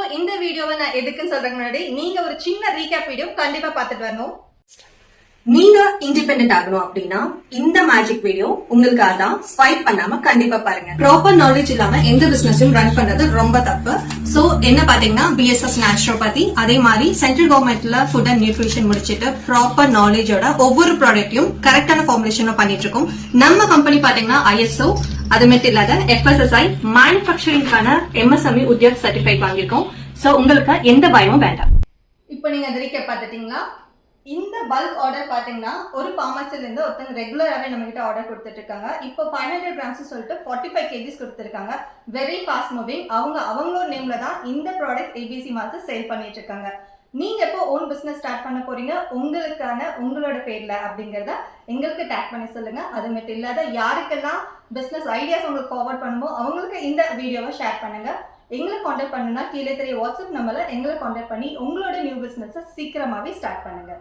இப்போ இந்த வீடியோவை நான் எதுக்குன்னு சொல்றதுக்கு முன்னாடி நீங்க ஒரு சின்ன ரீகேப் வீடியோ கண்டிப்பா பார்த்துட்டு வரணும். நீங்க இண்டிபெண்டன்ட் ஆகணும் அப்படின்னா இந்த மேஜிக் வீடியோ உங்களுக்காக தான். ஸ்வைப் பண்ணாம கண்டிப்பா பாருங்க. ப்ராப்பர் நாலேஜ் இல்லாம எந்த பிசினஸும் ரன் பண்றது ரொம்ப தப்பு. சோ என்ன பாத்தீங்கன்னா BSS நேச்சுரோபதி, அதே மாதிரி சென்ட்ரல் கவர்மெண்ட்ல ஃபுட் அண்ட் நியூட்ரிஷன் முடிச்சிட்டு ப்ராப்பர் நாலேஜோட ஒவ்வொரு ப்ராடக்ட்டையும் கரெக்டான ஃபார்முலேஷன் பண்ணிட்டு இருக்கோம். நம்ம கம்பெனி பாத்தீங்கன்னா ISO, அது மட்டும் இல்லாத FSSI மேனுஃபேக்சரிங்கான MSME உத்யோக் சர்டிஃபைட் வாங்கியிருக்கோம். சோ உங்களுக்கு எந்த பயமும் வேண்டாம். இப்போ நீங்க அந்த ரீகேப் பார்த்துட்டீங்களா? இந்த பல்க் ஆர்டர் பாத்தீங்கன்னா ஒரு பார்மசில இருந்து ஒருத்தங்க ரெகுலராகவே நம்ம கிட்ட ஆர்டர் கொடுத்துட்டு இருக்காங்க. இப்போ 500 கிராம்ஸ் சொல்லிட்டு 45 kgs கொடுத்துருக்காங்க. Very fast moving. அவங்களோட நேம்ல தான் இந்த ப்ராடக்ட் ABC மார்ட்ஸ் சேல் பண்ணிட்டு இருக்காங்க. நீங்க எப்போ ஓன் பிசினஸ் ஸ்டார்ட் பண்ண போறீங்க, உங்களோட பேர்ல அப்படிங்கறத எங்களுக்கு டேக் பண்ணி சொல்லுங்க. அது மட்டும் இல்லாத யாருக்கெல்லாம் பிசினஸ் ஐடியாஸ் உங்களுக்கு ஃபார்வர்ட் பண்ணுமோ அவங்களுக்கு இந்த வீடியோவை ஷேர் பண்ணுங்க. எங்களை காண்டாக்ட் பண்ணுனா கீழே தெரிய வாட்ஸ்அப் நம்பர்ல எங்களை காண்டாக்ட் பண்ணி உங்களோட நியூ பிசினஸ் சீக்கிரமாவே ஸ்டார்ட் பண்ணுங்க.